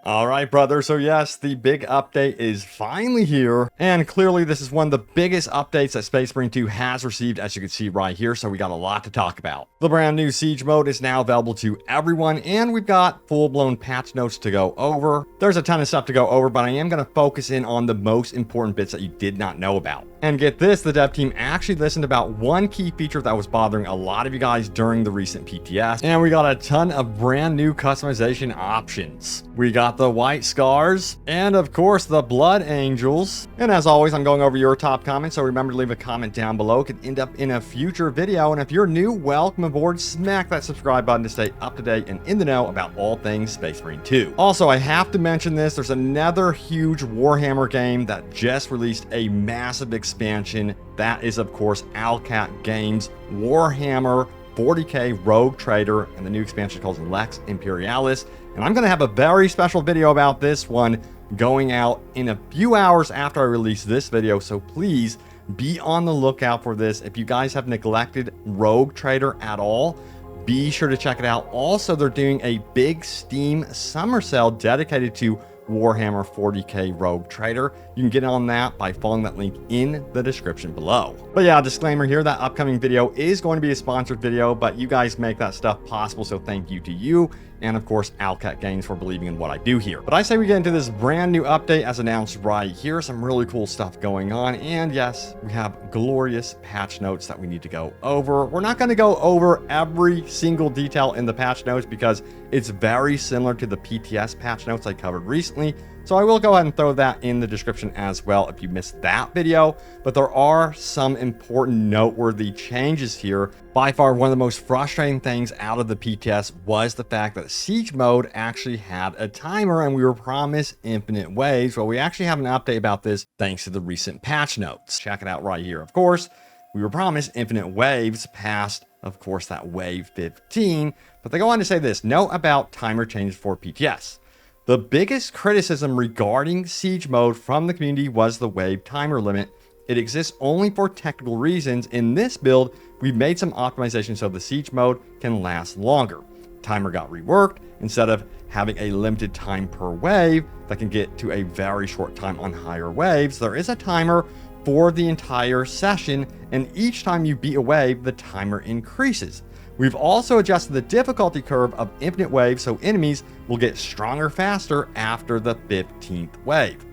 All right, brother. So yes, the big update is finally here. And clearly this is one of the biggest updates that Space Marine 2 has received, as you can see right here. So we got a lot to talk about. The brand new Siege mode is now available to everyone, and we've got full-blown patch notes to go over. There's a ton of stuff to go over, but I am going to focus in on the most important bits that you did not know about. And get this, the dev team actually listened about one key feature that was bothering a lot of you guys during the recent PTS. And we got a ton of brand new customization options. We got the white scars, and of course the blood angels. And as always, I'm going over your top comments, so remember to leave a comment down below. It could end up in a future video. And if you're new, welcome aboard. Smack that subscribe button to stay up to date and in the know about all things Space Marine 2. Also, I have to mention this. There's another huge Warhammer game that just released a massive expansion. That is, of course, Owlcat Games Warhammer 40K Rogue Trader, and the new expansion called Lex Imperialis. And I'm going to have a very special video about this one going out in a few hours after I release this video, so please be on the lookout for this. If you guys have neglected Rogue Trader at all, be sure to check it out. Also, they're doing a big Steam summer sale dedicated to Warhammer 40K Rogue Trader. You can get on that by following that link in the description below. But yeah, disclaimer here, that upcoming video is going to be a sponsored video, but you guys make that stuff possible, so thank you to you. And of course, Owlcat Games for believing in what I do here. But I say we get into this brand new update as announced right here. Some really cool stuff going on. And yes, we have glorious patch notes that we need to go over. We're not going to go over every single detail in the patch notes because it's very similar to the PTS patch notes I covered recently. So I will go ahead and throw that in the description as well if you missed that video. But there are some important noteworthy changes here. By far, one of the most frustrating things out of the PTS was the fact that Siege mode actually had a timer and we were promised infinite waves. Well, we actually have an update about this thanks to the recent patch notes. Check it out right here. Of course, we were promised infinite waves past, of course, that wave 15. But they go on to say this: note about timer changes for PTS. The biggest criticism regarding Siege mode from the community was the wave timer limit. It exists only for technical reasons. In this build, we've made some optimizations so the Siege mode can last longer. Timer got reworked. Instead of having a limited time per wave that can get to a very short time on higher waves, there is a timer for the entire session, and each time you beat a wave, the timer increases. We've also adjusted the difficulty curve of infinite waves so enemies will get stronger faster after the 15th wave.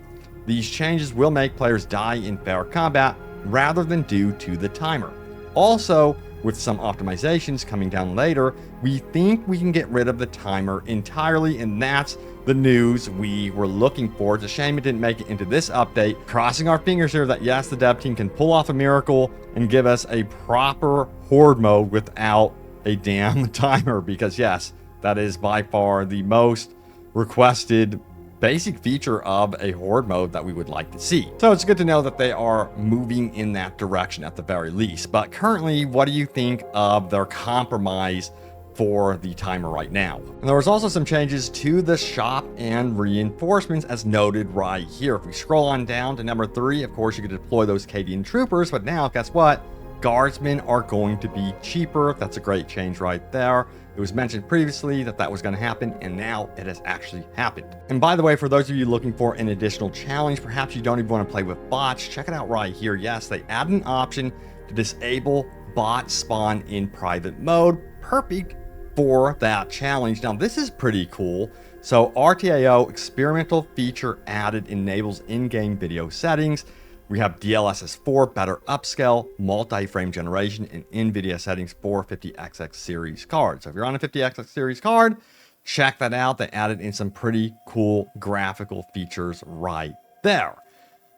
These changes will make players die in fair combat rather than due to the timer. Also, with some optimizations coming down later, we think we can get rid of the timer entirely, and that's the news we were looking for. It's a shame it didn't make it into this update. Crossing our fingers here that yes, the dev team can pull off a miracle and give us a proper horde mode without a damn timer, because yes, that is by far the most requested basic feature of a horde mode that we would like to see. So it's good to know that they are moving in that direction at the very least. But currently, what do you think of their compromise for the timer right now? And there was also some changes to the shop and reinforcements as noted right here. If we scroll on down to number 3, of course you could deploy those Cadian troopers, but now guess what? Guardsmen are going to be cheaper. That's a great change right there. It was mentioned previously that that was going to happen, and now it has actually happened. And by the way, for those of you looking for an additional challenge, perhaps you don't even want to play with bots, check it out right here. Yes, they add an option to disable bot spawn in private mode. Perfect for that challenge. Now, this is pretty cool. So RTAO experimental feature added enables in-game video settings. We have DLSS4, better upscale, multi-frame generation, and NVIDIA settings for 50XX series cards. So if you're on a 50XX series card, check that out. They added in some pretty cool graphical features right there.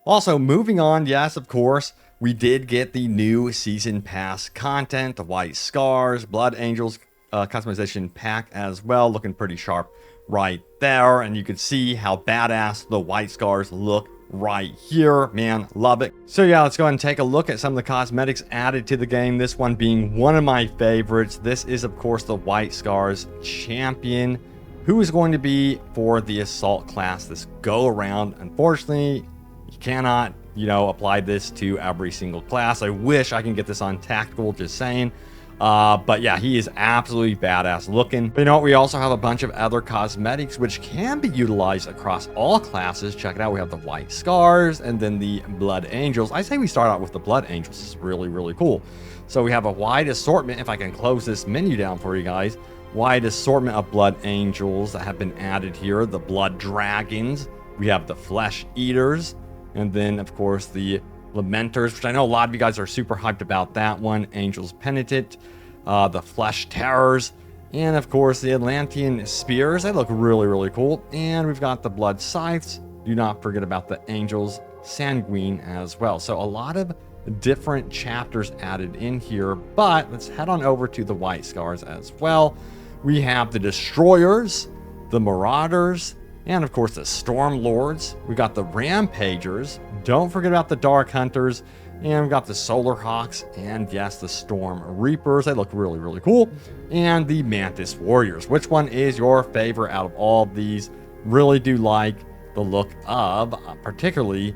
Also, moving on, yes, of course, we did get the new Season Pass content, the White Scars, Blood Angels customization pack as well, looking pretty sharp right there. And you can see how badass the White Scars look right here. Man, love it. So yeah, let's go ahead and take a look at some of the cosmetics added to the game. This one being one of my favorites. This is, of course, the White Scars champion, who is going to be for the assault class this go around. Unfortunately, you cannot, apply this to every single class. I wish I can get this on tactical, just saying. But yeah, he is absolutely badass looking. But you know what? We also have a bunch of other cosmetics which can be utilized across all classes. Check it out. We have the white scars and then the blood angels. I say we start out with the blood angels. It's really, really cool. So we have a wide assortment. If I can close this menu down for you guys, wide assortment of blood angels that have been added here. The blood dragons. We have the flesh eaters. And then, of course, the Lamenters, which I know a lot of you guys are super hyped about that one. Angel's Penitent, the Flesh Terrors, and of course the Atlantean Spears. They look really, really cool. And we've got the Blood Scythes. Do not forget about the Angels Sanguine as well. So a lot of different chapters added in here, but let's head on over to the White Scars as well. We have the Destroyers, the Marauders, and of course the Storm Lords. We got the Rampagers. Don't forget about the Dark Hunters. And we've got the Solar Hawks. And yes, the Storm Reapers. They look really, really cool. And the Mantis Warriors. Which one is your favorite out of all of these? Really do like the look of, particularly,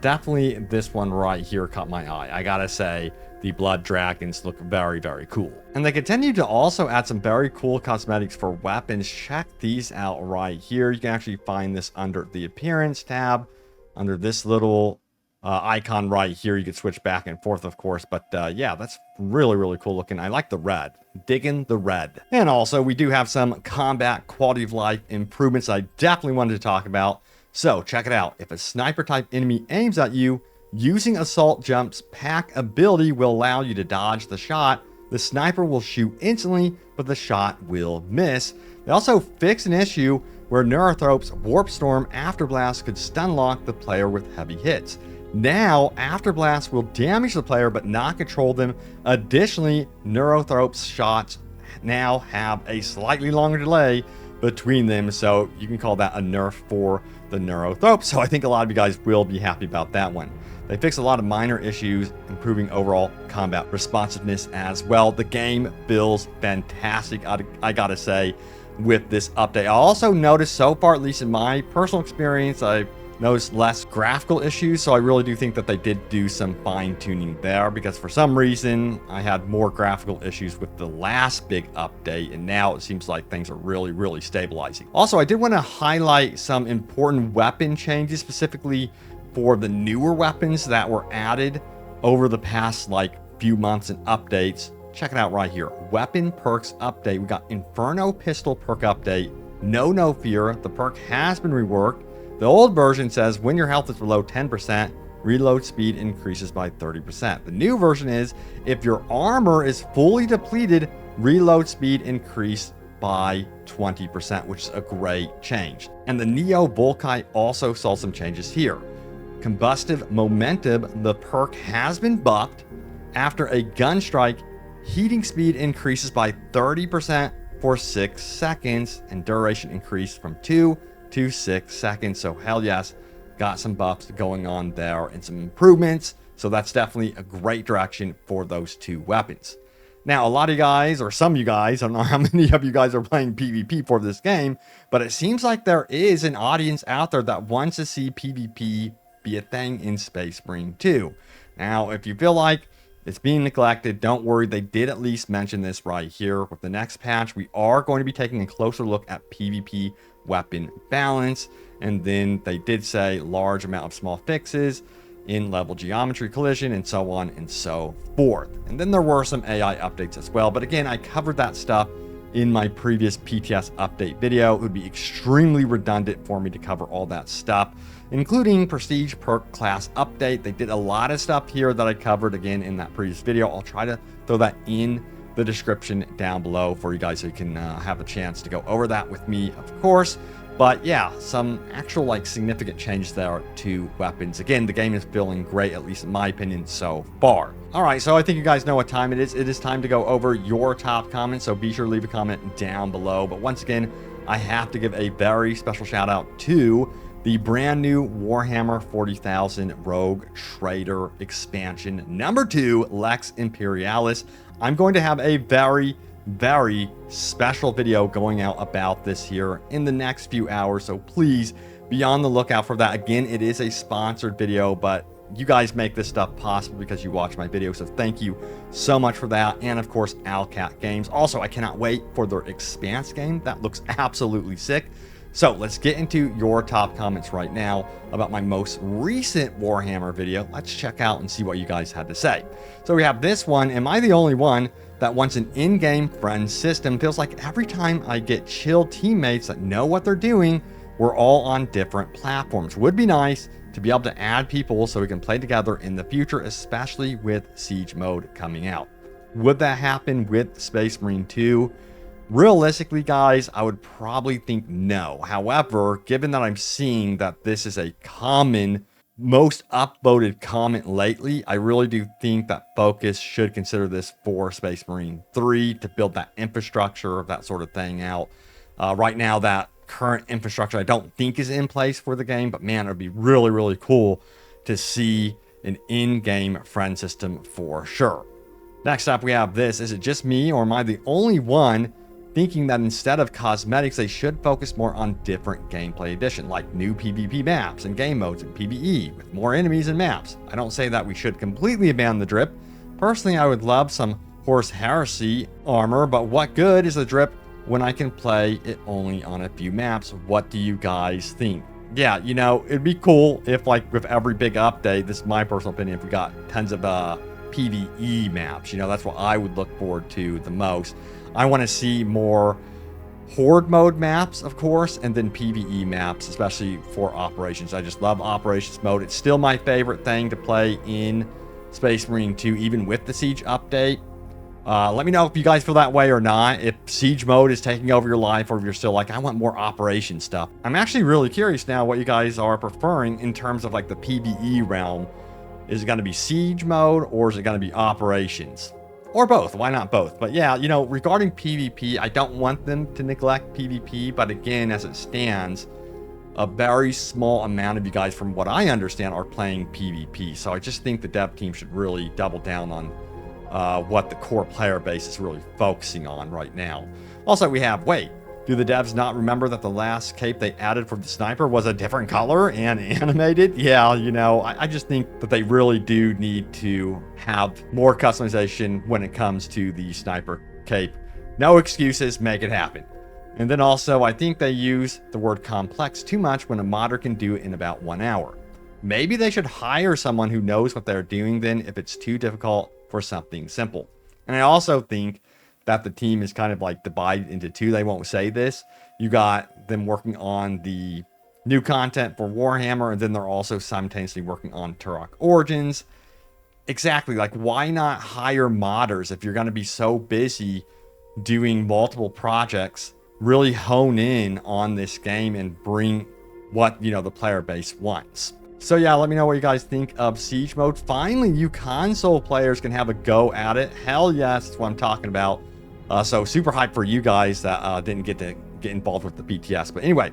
definitely this one right here caught my eye. I gotta say, the Blood Dragons look very, very cool. And they continue to also add some very cool cosmetics for weapons. Check these out right here. You can actually find this under the Appearance tab, under this little icon right here. You can switch back and forth, of course. But yeah, that's really, really cool looking. I like the red. Digging the red. And also, we do have some combat quality of life improvements I definitely wanted to talk about. So check it out. If a sniper type enemy aims at you, using Assault Jump's pack ability will allow you to dodge the shot. The sniper will shoot instantly, but the shot will miss. They also fixed an issue where Neurothrope's Warp Storm Afterblast could stun lock the player with heavy hits. Now, Afterblast will damage the player but not control them. Additionally, Neurothrope's shots now have a slightly longer delay between them, so you can call that a nerf for the Neurothrope. So I think a lot of you guys will be happy about that one. They fixed a lot of minor issues, improving overall combat responsiveness as well. The game feels fantastic, I gotta say, with this update. I also noticed so far, at least in my personal experience, I've noticed less graphical issues. So I really do think that they did do some fine tuning there, because for some reason I had more graphical issues with the last big update. And now it seems like things are really, really stabilizing. Also, I did want to highlight some important weapon changes, specifically for the newer weapons that were added over the past few months and updates. Check it out right here. Weapon perks update. We got Inferno Pistol perk update. No fear. The perk has been reworked. The old version says when your health is below 10%, reload speed increases by 30%. The new version is if your armor is fully depleted, reload speed increased by 20%, which is a great change. And the Neo Volkite also saw some changes here. Combustive Momentum, the perk has been buffed. After a gun strike, heating speed increases by 30% for 6 seconds, and duration increased from 2 to 6 seconds. So hell yes, got some buffs going on there and some improvements. So that's definitely a great direction for those two weapons. Now, a lot of you guys, or some of you guys, I don't know how many of you guys are playing PvP for this game, but it seems like there is an audience out there that wants to see PvP be a thing in Space Marine 2. Now, if you feel like it's being neglected, don't worry. They did at least mention this right here. With the next patch, we are going to be taking a closer look at PvP weapon balance. And then they did say large amount of small fixes in level geometry collision and so on and so forth. And then there were some AI updates as well. But again, I covered that stuff in my previous PTS update video. It would be extremely redundant for me to cover all that stuff, including Prestige perk class update. They did a lot of stuff here that I covered again in that previous video. I'll try to throw that in the description down below for you guys so you can have a chance to go over that with me, of course. But yeah, some actual significant changes there to weapons. Again, the game is feeling great, at least in my opinion so far. All right, so I think you guys know what time it is. It is time to go over your top comments, so be sure to leave a comment down below. But once again, I have to give a very special shout out to the brand new Warhammer 40,000 Rogue Trader expansion number 2, Lex Imperialis. I'm going to have a very special video going out about this here in the next few hours, so please be on the lookout for that. Again, it is a sponsored video, but you guys make this stuff possible because you watch my videos. So thank you so much for that. And of course, Owlcat Games. Also, I cannot wait for their Expanse game. That looks absolutely sick. So let's get into your top comments right now about my most recent Warhammer video. Let's check out and see what you guys had to say. So we have this one. Am I the only one that wants an in-game friend system? Feels like every time I get chill teammates that know what they're doing, we're all on different platforms. Would be nice to be able to add people so we can play together in the future, especially with Siege mode coming out. Would that happen with Space Marine 2? Realistically, guys, I would probably think no. However, given that I'm seeing that this is a common, most upvoted comment lately, I really do think that Focus should consider this for Space Marine 3 to build that infrastructure, that sort of thing out. Right now, that current infrastructure I don't think is in place for the game, but man, it would be really, really cool to see an in-game friend system for sure. Next up, we have this. Is it just me, or am I the only one thinking that instead of cosmetics, they should focus more on different gameplay addition, like new PvP maps and game modes and PvE with more enemies and maps? I don't say that we should completely abandon the drip. Personally, I would love some Horse Heresy armor, but what good is the drip when I can play it only on a few maps? What do you guys think? Yeah, you know, it'd be cool if, like, with every big update, this is my personal opinion, if we got tons of PvE maps. You know, that's what I would look forward to the most. I want to see more Horde mode maps, of course, and then PvE maps, especially for Operations. I just love Operations mode. It's still my favorite thing to play in Space Marine 2, even with the Siege update. Let me know if you guys feel that way or not, if Siege mode is taking over your life, or if you're still like, I want more Operation stuff. I'm actually really curious now what you guys are preferring in terms of like the PvE realm. Is it going to be Siege mode, or is it going to be Operations? Or both. Why not both? But yeah, you know, regarding PvP, I don't want them to neglect PvP. But again, as it stands, a very small amount of you guys, from what I understand, are playing PvP. So I just think the dev team should really double down on what the core player base is really focusing on right now. Also, we have, wait, do the devs not remember that the last cape they added for the sniper was a different color and animated? Yeah, you know, I just think that they really do need to have more customization when it comes to the sniper cape. No excuses, make it happen. And then also, I think they use the word complex too much when a modder can do it in about 1 hour. Maybe they should hire someone who knows what they're doing then if it's too difficult for something simple. And I also think that the team is kind of like divided into two. They won't say this. You got them working on the new content for Warhammer, and then they're also simultaneously working on Turok Origins. Exactly, like, why not hire modders if you're going to be so busy doing multiple projects? Really hone in on this game and bring what, you know, the player base wants. So yeah, let me know what you guys think of Siege mode. Finally, you console players can have a go at it. Hell yes, that's what I'm talking about. So super hyped for you guys that didn't get to get involved with the BTS. But anyway,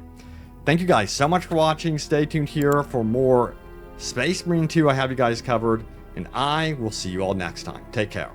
thank you guys so much for watching. Stay tuned here for more Space Marine 2. I have you guys covered, and I will see you all next time. Take care.